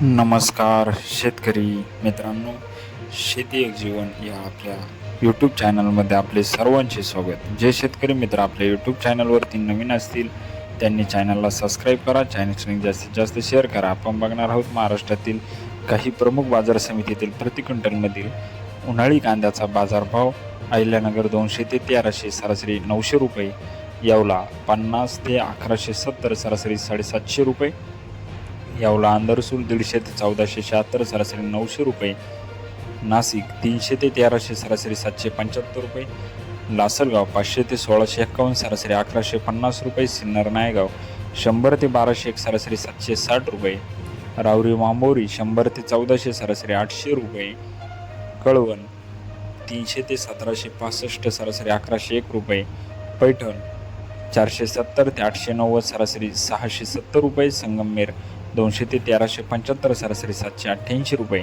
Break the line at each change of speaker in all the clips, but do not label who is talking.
नमस्कार शेतकरी मित्रांनो, शेती एक जीवन या आपल्या यूट्यूब चॅनलमध्ये आपले सर्वांचे स्वागत. जे शेतकरी मित्र आपल्या यूट्यूब चॅनलवरती नवीन असतील त्यांनी चॅनलला सबस्क्राईब करा, चॅनल जास्तीत जास्त शेअर करा. आपण बघणार आहोत महाराष्ट्रातील काही प्रमुख बाजार समितीतील प्रति क्विंटलमधील उन्हाळी कांद्याचा बाजारभाव. अहिल्यानगर 200 ते 1300, सरासरी 900 रुपये. येवला 50 ते 1170, सरासरी 750 रुपये. येवला अंदरसूल 150 ते 1476, सरासरी 900 रुपये. नाशिक 300 ते 1300, सरासरी 775 रुपये. लासलगाव 500 ते 1651, सरासरी 1150 रुपये. सिन्नर नायगाव 100 ते 1201, सरासरी 760 रुपये. रावरी मांबोरी 100 ते 1400, सरासरी 800 रुपये. कळवण 300 ते 1765, सरासरी 1101 रुपये. पैठण 470 ते 890, सरासरी 670 रुपये. संगमनेर 200 ते 1375, सरासरी 788 रुपये.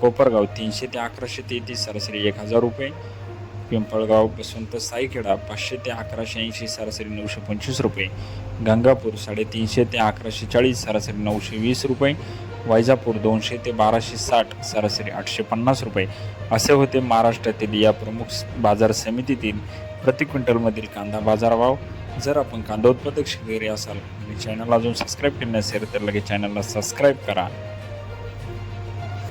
कोपरगाव 300 ते 1133, सरासरी 1000 रुपये. पिंपळगाव बसवंत साईखेडा 500 ते 1180, सरासरी 925 रुपये. गंगापूर 350 ते 1140, सरासरी 920 रुपये. वैजापूर 200 ते 1260, सरासरी 850 रुपये. असे होते महाराष्ट्रातील या प्रमुख बाजार समितीतील प्रति क्विंटलमधील कांदा बाजारभाव. जर आपण कांदा उत्पादक शेतकरी असाल आणि चॅनल अजून सबस्क्राईब केले नसेल तर लगेच चॅनलला सबस्क्राईब करा.